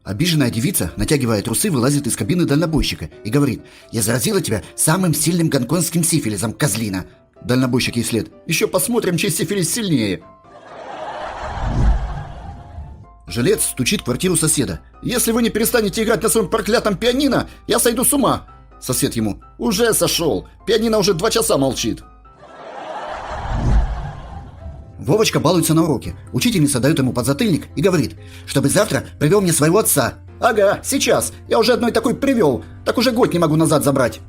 Обиженная девица, натягивая трусы, вылазит из кабины дальнобойщика и говорит: «Я заразила тебя самым сильным гонконгским сифилисом, козлина». Дальнобойщик ей вслед: «Еще посмотрим, чей сифилис сильнее». Жилец стучит в квартиру соседа: «Если вы не перестанете играть на своем проклятом пианино, я сойду с ума». Сосед ему: «Уже сошел, пианино уже 2 часа молчит». Вовочка балуется на уроке. Учительница дает ему подзатыльник и говорит: «Чтобы завтра привел мне своего отца». «Ага, сейчас, я уже одной такой привел, так уже год не могу назад забрать».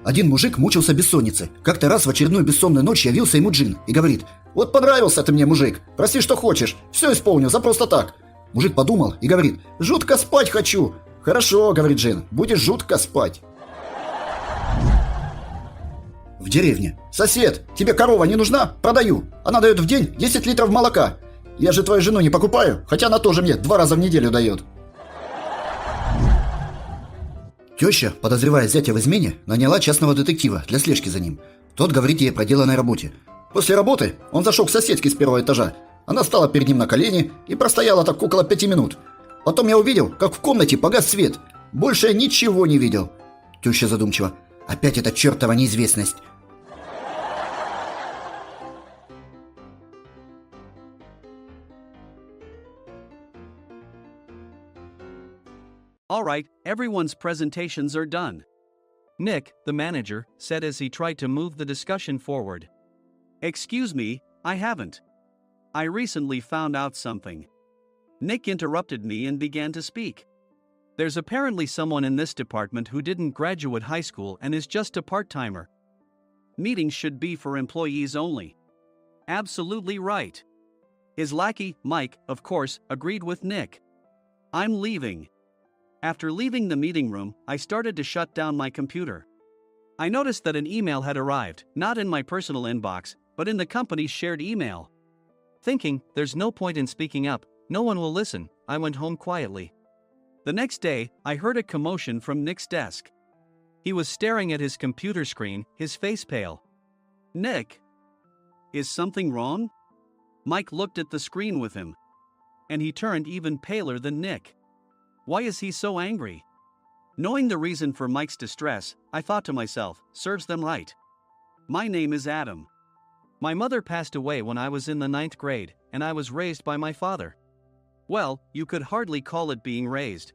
Один мужик мучился бессонницей. Как-то раз в очередную бессонную ночь явился ему джин и говорит: «Вот понравился ты мне, мужик, проси, что хочешь, все исполню, за просто так». Мужик подумал и говорит: «Жутко спать хочу». «Хорошо, — говорит джин, — будешь жутко спать». В деревне: «Сосед, тебе корова не нужна? Продаю. Она дает в день 10 литров молока. Я же твою жену не покупаю, хотя она тоже мне 2 раза в неделю дает». Теща, подозревая зятя в измене, наняла частного детектива для слежки за ним. Тот говорит ей о проделанной работе. После работы он зашел к соседке с 1-го этажа. Она стала перед ним на колени и простояла так около 5 минут. Потом я увидел, как в комнате погас свет. Больше я ничего не видел. Теща задумчиво: «Опять эта чертова неизвестность». All right, everyone's presentations are done. Nick, the manager, said as he tried to move the discussion forward. Excuse me, I haven't. I recently found out something. Nick interrupted me and began to speak. There's apparently someone in this department who didn't graduate high school and is just a part-timer. Meetings should be for employees only. Absolutely right. His lackey, Mike, of course, agreed with Nick. I'm leaving. After leaving the meeting room, I started to shut down my computer. I noticed that an email had arrived, not in my personal inbox, but in the company's shared email. Thinking, there's no point in speaking up, no one will listen, I went home quietly. The next day, I heard a commotion from Nick's desk. He was staring at his computer screen, his face pale. Nick! Is something wrong? Mike looked at the screen with him. And he turned even paler than Nick. Why is he so angry? Knowing the reason for Mike's distress, I thought to myself, serves them right. My name is Adam. My mother passed away when I was in the 9th grade, and I was raised by my father. Well, you could hardly call it being raised.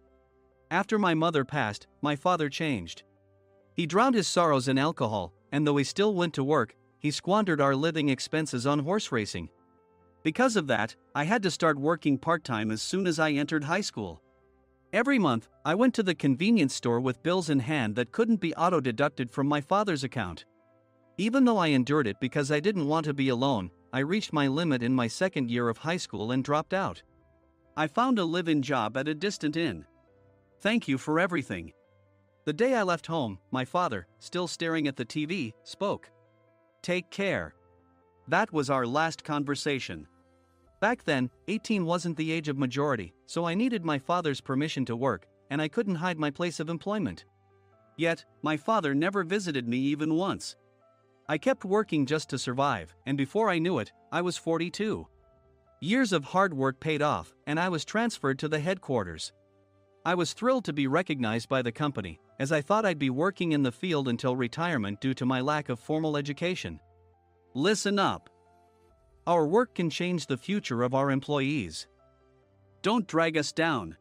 After my mother passed, my father changed. He drowned his sorrows in alcohol, and though he still went to work, he squandered our living expenses on horse racing. Because of that, I had to start working part-time as soon as I entered high school. Every month, I went to the convenience store with bills in hand that couldn't be auto-deducted from my father's account. Even though I endured it because I didn't want to be alone, I reached my limit in my 2nd year of high school and dropped out. I found a live-in job at a distant inn. Thank you for everything. The day I left home, my father, still staring at the TV, spoke. Take care. That was our last conversation. Back then, 18 wasn't the age of majority, so I needed my father's permission to work, and I couldn't hide my place of employment. Yet, my father never visited me even once. I kept working just to survive, and before I knew it, I was 42. Years of hard work paid off, and I was transferred to the headquarters. I was thrilled to be recognized by the company, as I thought I'd be working in the field until retirement due to my lack of formal education. Listen up. Our work can change the future of our employees. Don't drag us down.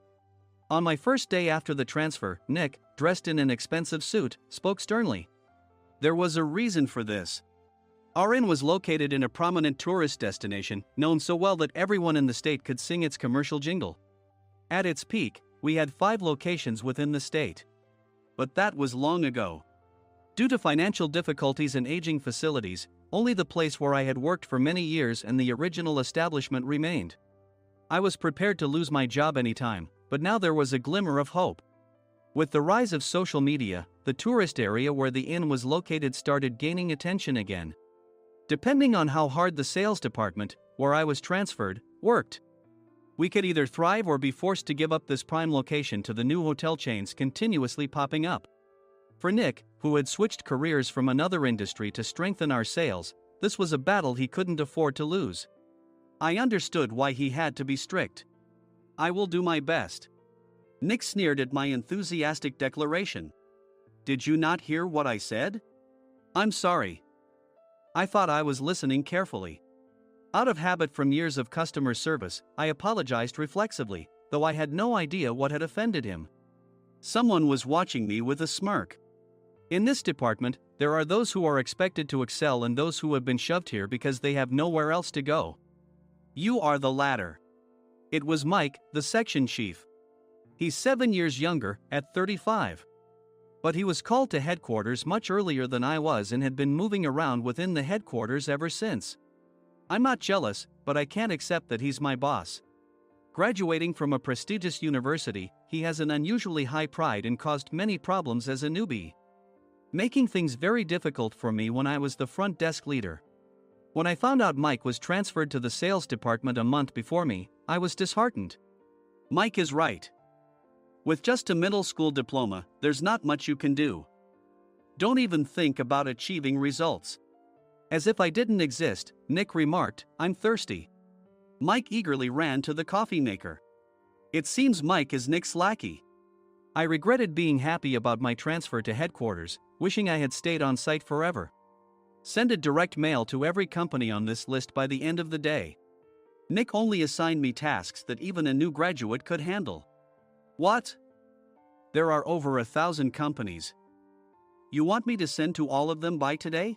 On my first day after the transfer, Nick, dressed in an expensive suit, spoke sternly. There was a reason for this. Our inn was located in a prominent tourist destination, known so well that everyone in the state could sing its commercial jingle. At its peak, we had 5 locations within the state. But that was long ago. Due to financial difficulties and aging facilities, only the place where I had worked for many years and the original establishment remained. I was prepared to lose my job anytime, but now there was a glimmer of hope. With the rise of social media, the tourist area where the inn was located started gaining attention again. Depending on how hard the sales department, where I was transferred, worked, we could either thrive or be forced to give up this prime location to the new hotel chains continuously popping up. For Nick, who had switched careers from another industry to strengthen our sales, this was a battle he couldn't afford to lose. I understood why he had to be strict. I will do my best. Nick sneered at my enthusiastic declaration. Did you not hear what I said? I'm sorry. I thought I was listening carefully. Out of habit from years of customer service, I apologized reflexively, though I had no idea what had offended him. Someone was watching me with a smirk. In this department, there are those who are expected to excel and those who have been shoved here because they have nowhere else to go. You are the latter. It was Mike, the section chief. He's 7 years younger, at 35. But he was called to headquarters much earlier than I was and had been moving around within the headquarters ever since. I'm not jealous, but I can't accept that he's my boss. Graduating from a prestigious university, he has an unusually high pride and caused many problems as a newbie, making things very difficult for me when I was the front desk leader. When I found out Mike was transferred to the sales department a month before me, I was disheartened. Mike is right. With just a middle school diploma, there's not much you can do. Don't even think about achieving results. As if I didn't exist, Nick remarked, I'm thirsty. Mike eagerly ran to the coffee maker. It seems Mike is Nick's lackey. I regretted being happy about my transfer to headquarters, wishing I had stayed on site forever. Send a direct mail to every company on this list by the end of the day. Nick only assigned me tasks that even a new graduate could handle. What? There are over 1,000 companies. You want me to send to all of them by today?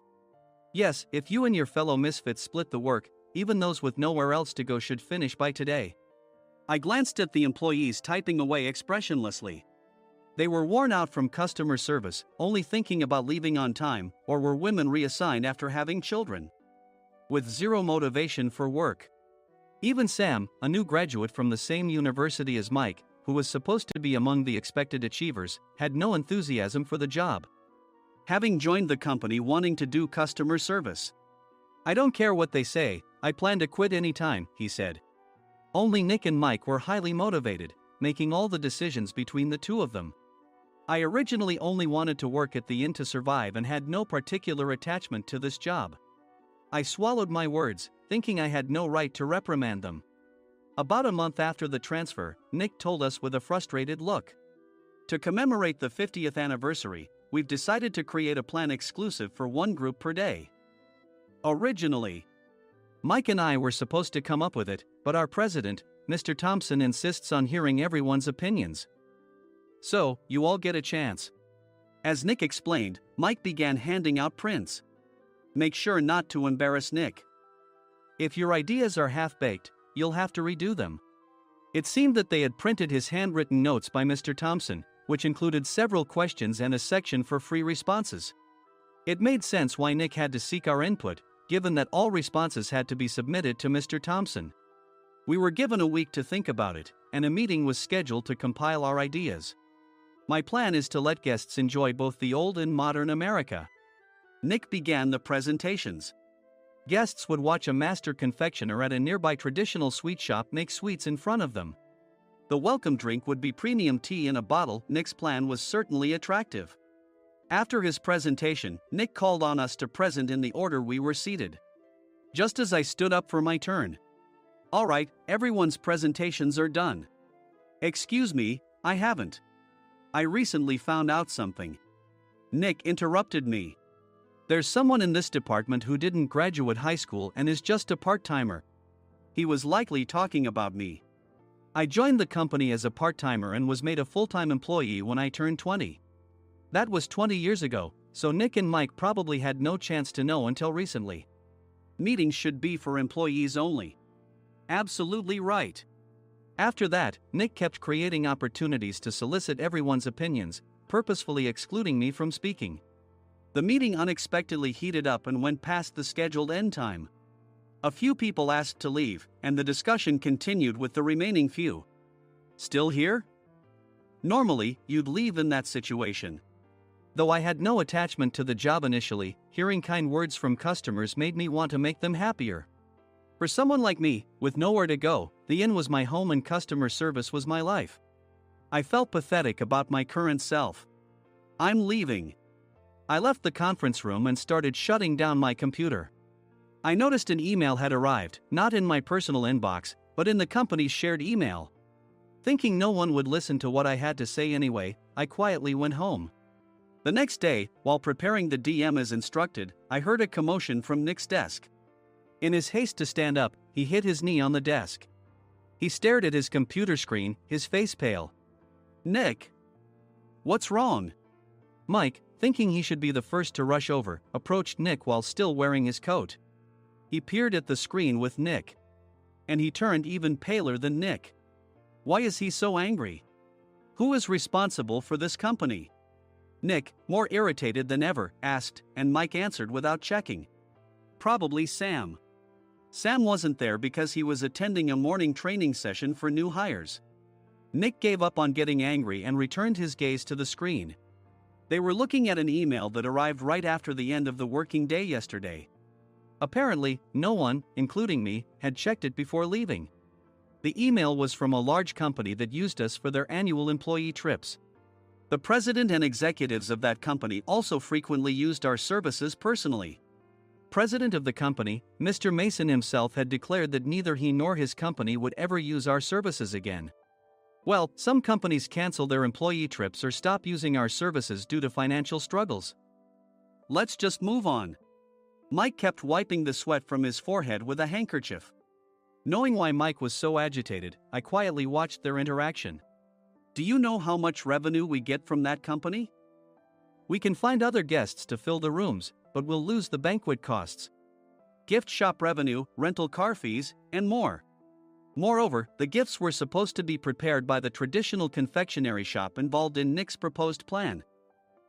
Yes, if you and your fellow misfits split the work, even those with nowhere else to go should finish by today. I glanced at the employees typing away expressionlessly. They were worn out from customer service, only thinking about leaving on time, or were women reassigned after having children, with zero motivation for work. Even Sam, a new graduate from the same university as Mike, who was supposed to be among the expected achievers, had no enthusiasm for the job, having joined the company wanting to do customer service. I don't care what they say, I plan to quit anytime, he said. Only Nick and Mike were highly motivated, making all the decisions between the two of them. I originally only wanted to work at the inn to survive and had no particular attachment to this job. I swallowed my words, thinking I had no right to reprimand them. About a month after the transfer, Nick told us with a frustrated look. To commemorate the 50th anniversary, we've decided to create a plan exclusive for one group per day. Originally, Mike and I were supposed to come up with it, but our president, Mr. Thompson, insists on hearing everyone's opinions. So, you all get a chance. As Nick explained, Mike began handing out prints. Make sure not to embarrass Nick. If your ideas are half-baked, you'll have to redo them. It seemed that they had printed his handwritten notes by Mr. Thompson, which included several questions and a section for free responses. It made sense why Nick had to seek our input, given that all responses had to be submitted to Mr. Thompson. We were given a week to think about it, and a meeting was scheduled to compile our ideas. My plan is to let guests enjoy both the old and modern America. Nick began the presentations. Guests would watch a master confectioner at a nearby traditional sweet shop make sweets in front of them. The welcome drink would be premium tea in a bottle. Nick's plan was certainly attractive. After his presentation, Nick called on us to present in the order we were seated. Just as I stood up for my turn. All right, everyone's presentations are done. Excuse me, I haven't. I recently found out something. Nick interrupted me. There's someone in this department who didn't graduate high school and is just a part-timer. He was likely talking about me. I joined the company as a part-timer and was made a full-time employee when I turned 20. That was 20 years ago, so Nick and Mike probably had no chance to know until recently. Meetings should be for employees only. Absolutely right. After that, Nick kept creating opportunities to solicit everyone's opinions, purposefully excluding me from speaking. The meeting unexpectedly heated up and went past the scheduled end time. A few people asked to leave, and the discussion continued with the remaining few. Still here? Normally, you'd leave in that situation. Though I had no attachment to the job initially, hearing kind words from customers made me want to make them happier. For someone like me, with nowhere to go, the inn was my home and customer service was my life. I felt pathetic about my current self. I'm leaving. I left the conference room and started shutting down my computer. I noticed an email had arrived, not in my personal inbox, but in the company's shared email. Thinking no one would listen to what I had to say anyway, I quietly went home. The next day, while preparing the DM as instructed, I heard a commotion from Nick's desk. In his haste to stand up, he hit his knee on the desk. He stared at his computer screen, his face pale. "Nick? What's wrong?" Mike, thinking he should be the first to rush over, approached Nick while still wearing his coat. He peered at the screen with Nick. And he turned even paler than Nick. Why is he so angry? Who is responsible for this company? Nick, more irritated than ever, asked, and Mike answered without checking. Probably Sam. Sam wasn't there because he was attending a morning training session for new hires. Nick gave up on getting angry and returned his gaze to the screen. They were looking at an email that arrived right after the end of the working day yesterday. Apparently, no one, including me, had checked it before leaving. The email was from a large company that used us for their annual employee trips. The president and executives of that company also frequently used our services personally. President of the company, Mr. Mason himself, had declared that neither he nor his company would ever use our services again. Well, some companies cancel their employee trips or stop using our services due to financial struggles. Let's just move on. Mike kept wiping the sweat from his forehead with a handkerchief. Knowing why Mike was so agitated, I quietly watched their interaction. Do you know how much revenue we get from that company? We can find other guests to fill the rooms, but we'll lose the banquet costs, gift shop revenue, rental car fees, and more. Moreover, the gifts were supposed to be prepared by the traditional confectionery shop involved in Nick's proposed plan.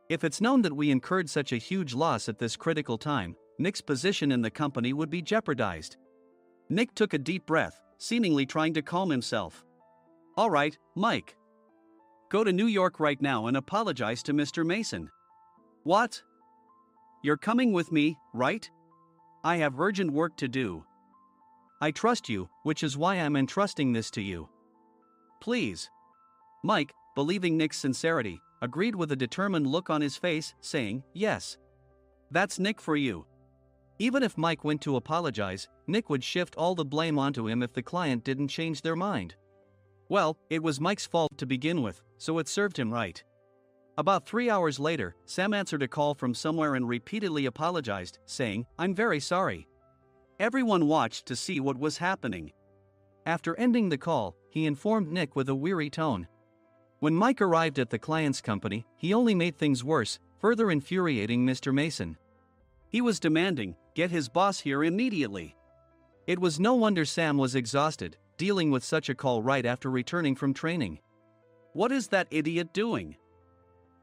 If it's known that we incurred such a huge loss at this critical time, Nick's position in the company would be jeopardized. Nick took a deep breath, seemingly trying to calm himself. All right, Mike. Go to New York right now and apologize to Mr. Mason. What? You're coming with me, right? I have urgent work to do. I trust you, which is why I'm entrusting this to you. Please. Mike, believing Nick's sincerity, agreed with a determined look on his face, saying, yes. That's Nick for you. Even if Mike went to apologize, Nick would shift all the blame onto him if the client didn't change their mind. Well, it was Mike's fault to begin with, so it served him right. About 3 hours later, Sam answered a call from somewhere and repeatedly apologized, saying, I'm very sorry. Everyone watched to see what was happening. After ending the call, he informed Nick with a weary tone. When Mike arrived at the client's company, he only made things worse, further infuriating Mr. Mason. He was demanding, get his boss here immediately. It was no wonder Sam was exhausted, dealing with such a call right after returning from training. What is that idiot doing?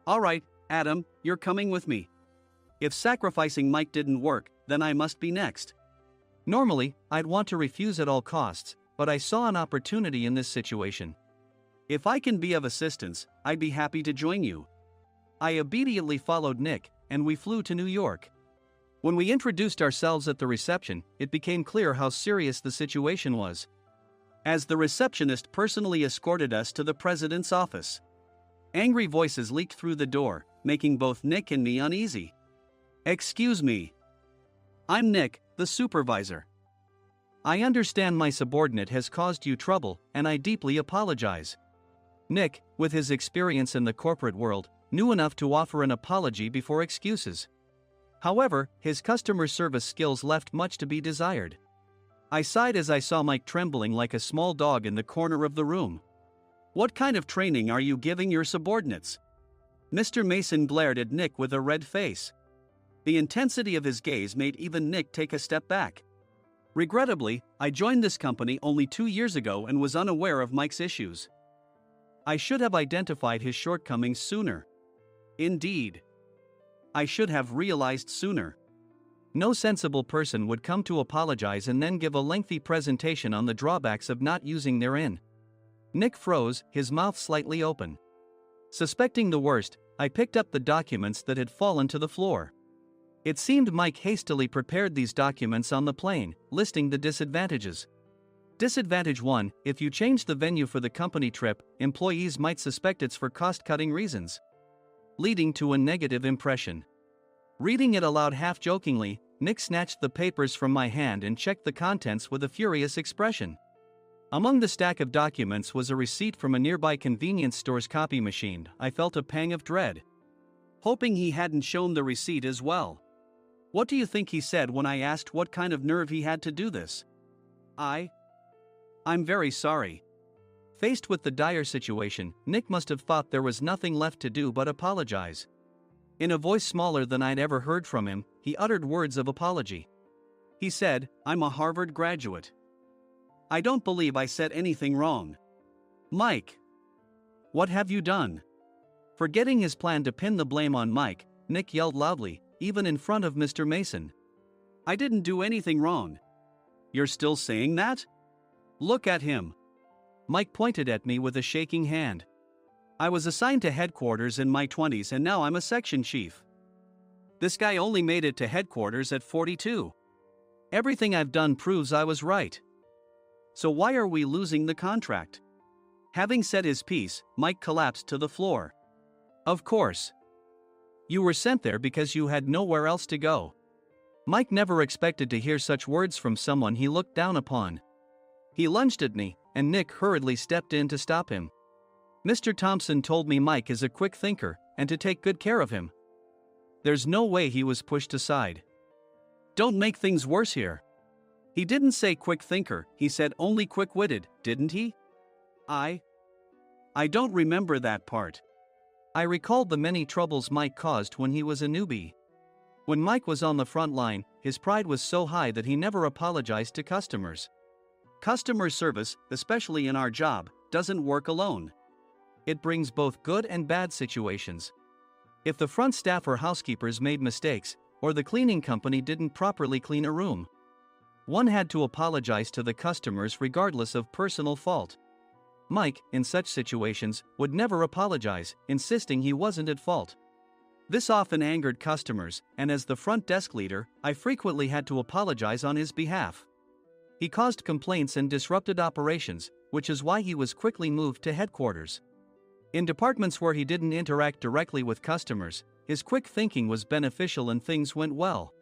All right, Adam, you're coming with me. If sacrificing Mike didn't work, then I must be next. Normally, I'd want to refuse at all costs, but I saw an opportunity in this situation. If I can be of assistance, I'd be happy to join you. I immediately followed Nick, and we flew to New York. When we introduced ourselves at the reception, it became clear how serious the situation was, as the receptionist personally escorted us to the president's office. Angry voices leaked through the door, making both Nick and me uneasy. Excuse me. I'm Nick, the supervisor. I understand my subordinate has caused you trouble, and I deeply apologize. Nick, with his experience in the corporate world, knew enough to offer an apology before excuses. However, his customer service skills left much to be desired. I sighed as I saw Mike trembling like a small dog in the corner of the room. What kind of training are you giving your subordinates? Mr. Mason glared at Nick with a red face. The intensity of his gaze made even Nick take a step back. Regrettably, I joined this company only 2 years ago and was unaware of Mike's issues. I should have identified his shortcomings sooner. Indeed. I should have realized sooner. No sensible person would come to apologize and then give a lengthy presentation on the drawbacks of not using their in. Nick froze, his mouth slightly open. Suspecting the worst, I picked up the documents that had fallen to the floor. It seemed Mike hastily prepared these documents on the plane, listing the disadvantages. Disadvantage 1: if you change the venue for the company trip, employees might suspect it's for cost-cutting reasons, leading to a negative impression. Reading it aloud half-jokingly, Nick snatched the papers from my hand and checked the contents with a furious expression. Among the stack of documents was a receipt from a nearby convenience store's copy machine. I felt a pang of dread, hoping he hadn't shown the receipt as well. What do you think he said when I asked what kind of nerve he had to do this? I'm very sorry. Faced with the dire situation, Nick must have thought there was nothing left to do but apologize. In a voice smaller than I'd ever heard from him, he uttered words of apology. He said, "I'm a Harvard graduate. I don't believe I said anything wrong." Mike! What have you done? Forgetting his plan to pin the blame on Mike, Nick yelled loudly, even in front of Mr. Mason. "I didn't do anything wrong." "You're still saying that? Look at him." Mike pointed at me with a shaking hand. "I was assigned to headquarters in my 20s and now I'm a section chief. This guy only made it to headquarters at 42. Everything I've done proves I was right. So why are we losing the contract?" Having said his piece, Mike collapsed to the floor. "Of course. You were sent there because you had nowhere else to go." Mike never expected to hear such words from someone he looked down upon. He lunged at me, and Nick hurriedly stepped in to stop him. "Mr. Thompson told me Mike is a quick thinker, and to take good care of him." There's no way he was pushed aside. "Don't make things worse here. He didn't say quick thinker, he said only quick-witted, didn't he?" I don't remember that part." I recalled the many troubles Mike caused when he was a newbie. When Mike was on the front line, his pride was so high that he never apologized to customers. Customer service, especially in our job, doesn't work alone. It brings both good and bad situations. If the front staff or housekeepers made mistakes, or the cleaning company didn't properly clean a room, one had to apologize to the customers regardless of personal fault. Mike, in such situations, would never apologize, insisting he wasn't at fault. This often angered customers, and as the front desk leader, I frequently had to apologize on his behalf. He caused complaints and disrupted operations, which is why he was quickly moved to headquarters. In departments where he didn't interact directly with customers, his quick thinking was beneficial and things went well.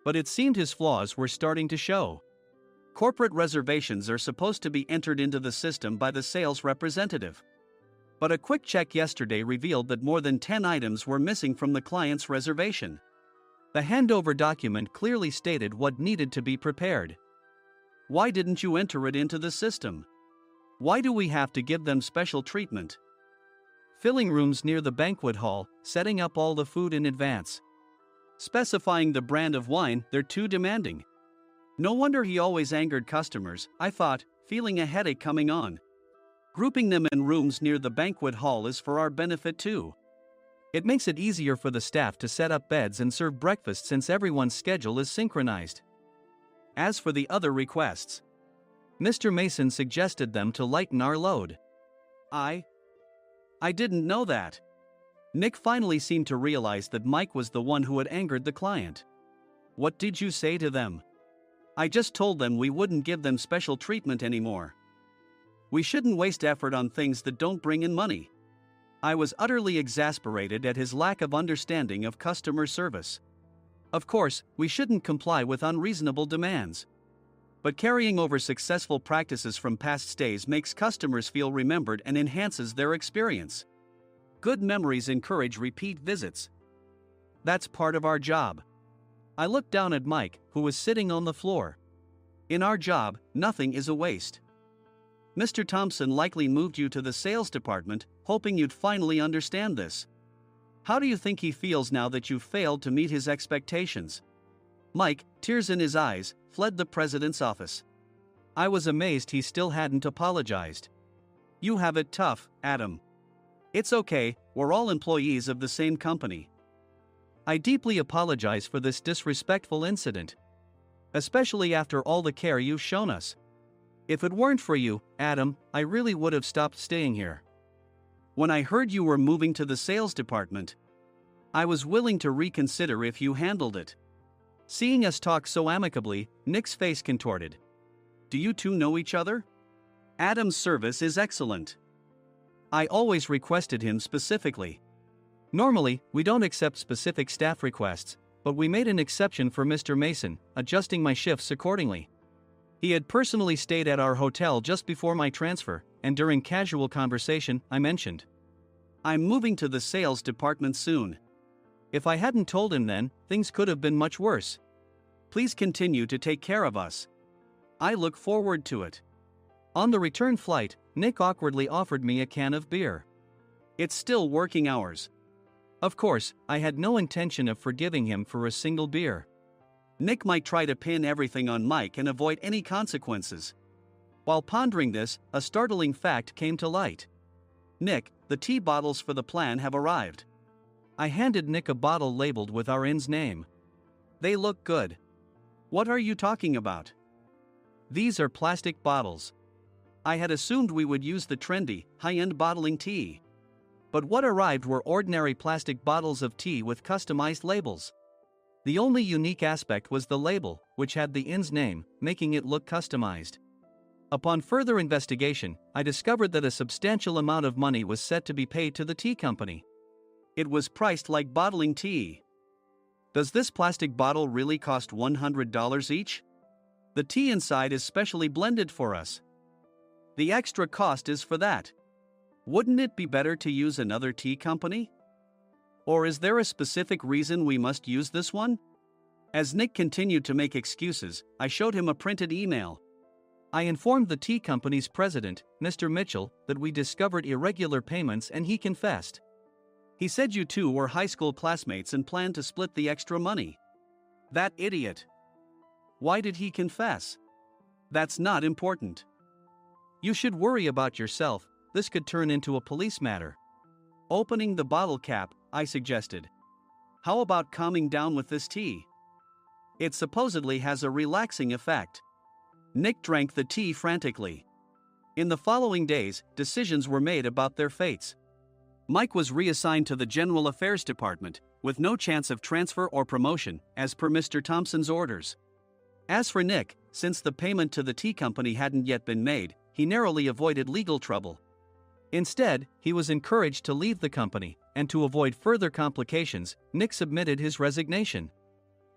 But it seemed his flaws were starting to show. Corporate reservations are supposed to be entered into the system by the sales representative. But a quick check yesterday revealed that more than 10 items were missing from the client's reservation. The handover document clearly stated what needed to be prepared. Why didn't you enter it into the system? Why do we have to give them special treatment? Filling rooms near the banquet hall, setting up all the food in advance. Specifying the brand of wine, they're too demanding. No wonder he always angered customers, I thought, feeling a headache coming on. Grouping them in rooms near the banquet hall is for our benefit too. It makes it easier for the staff to set up beds and serve breakfast since everyone's schedule is synchronized. As for the other requests, Mr. Mason suggested them to lighten our load. I didn't know that. Nick finally seemed to realize that Mike was the one who had angered the client. What did you say to them? I just told them we wouldn't give them special treatment anymore. We shouldn't waste effort on things that don't bring in money. I was utterly exasperated at his lack of understanding of customer service. Of course, we shouldn't comply with unreasonable demands. But carrying over successful practices from past stays makes customers feel remembered and enhances their experience. Good memories encourage repeat visits. That's part of our job. I looked down at Mike, who was sitting on the floor. In our job, nothing is a waste. Mr. Thompson likely moved you to the sales department, hoping you'd finally understand this. How do you think he feels now that you failed to meet his expectations? Mike, tears in his eyes, fled the president's office. I was amazed he still hadn't apologized. You have it tough, Adam. It's okay, we're all employees of the same company. I deeply apologize for this disrespectful incident. Especially after all the care you've shown us. If it weren't for you, Adam, I really would have stopped staying here. When I heard you were moving to the sales department, I was willing to reconsider if you handled it. Seeing us talk so amicably, Nick's face contorted. Do you two know each other? Adam's service is excellent. I always requested him specifically. Normally, we don't accept specific staff requests, but we made an exception for Mr. Mason, adjusting my shifts accordingly. He had personally stayed at our hotel just before my transfer, and during casual conversation, I mentioned, "I'm moving to the sales department soon." If I hadn't told him then, things could have been much worse. Please continue to take care of us. I look forward to it. On the return flight, Nick awkwardly offered me a can of beer. It's still working hours. Of course, I had no intention of forgiving him for a single beer. Nick might try to pin everything on Mike and avoid any consequences. While pondering this, a startling fact came to light. "Nick, the tea bottles for the plan have arrived." I handed Nick a bottle labeled with our inn's name. "They look good." "What are you talking about?" "These are plastic bottles. I had assumed we would use the trendy, high-end bottling tea. But what arrived were ordinary plastic bottles of tea with customized labels. The only unique aspect was the label, which had the inn's name, making it look customized. Upon further investigation, I discovered that a substantial amount of money was set to be paid to the tea company. It was priced like bottling tea. Does this plastic bottle really cost $100 each? The tea inside is specially blended for us. The extra cost is for that. Wouldn't it be better to use another tea company? Or is there a specific reason we must use this one?" As Nick continued to make excuses, I showed him a printed email. I informed the tea company's president, Mr. Mitchell, that we discovered irregular payments and he confessed. He said you two were high school classmates and planned to split the extra money. That idiot. Why did he confess? That's not important. You should worry about yourself, this could turn into a police matter. Opening the bottle cap, I suggested. How about calming down with this tea? It supposedly has a relaxing effect. Nick drank the tea frantically. In the following days, decisions were made about their fates. Mike was reassigned to the General Affairs Department, with no chance of transfer or promotion, as per Mr. Thompson's orders. As for Nick, since the payment to the tea company hadn't yet been made, he narrowly avoided legal trouble. Instead, he was encouraged to leave the company, and to avoid further complications, Nick submitted his resignation.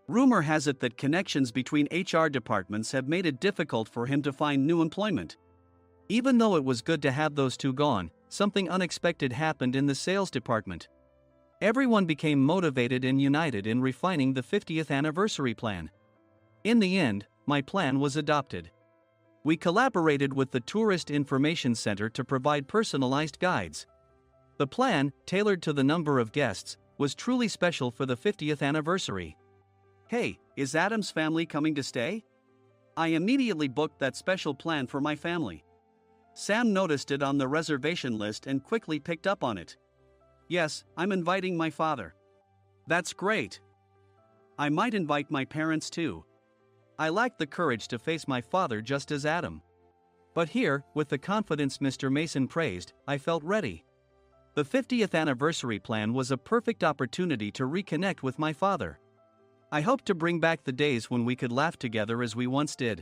Rumor has it that connections between HR departments have made it difficult for him to find new employment. Even though it was good to have those two gone, something unexpected happened in the sales department. Everyone became motivated and united in refining the 50th anniversary plan. In the end, my plan was adopted. We collaborated with the Tourist Information Center to provide personalized guides. The plan, tailored to the number of guests, was truly special for the 50th anniversary. "Hey, is Adam's family coming to stay?" I immediately booked that special plan for my family. Sam noticed it on the reservation list and quickly picked up on it. "Yes, I'm inviting my father." "That's great. I might invite my parents too." I lacked the courage to face my father just as Adam. But here, with the confidence Mr. Mason praised, I felt ready. The 50th anniversary plan was a perfect opportunity to reconnect with my father. I hoped to bring back the days when we could laugh together as we once did.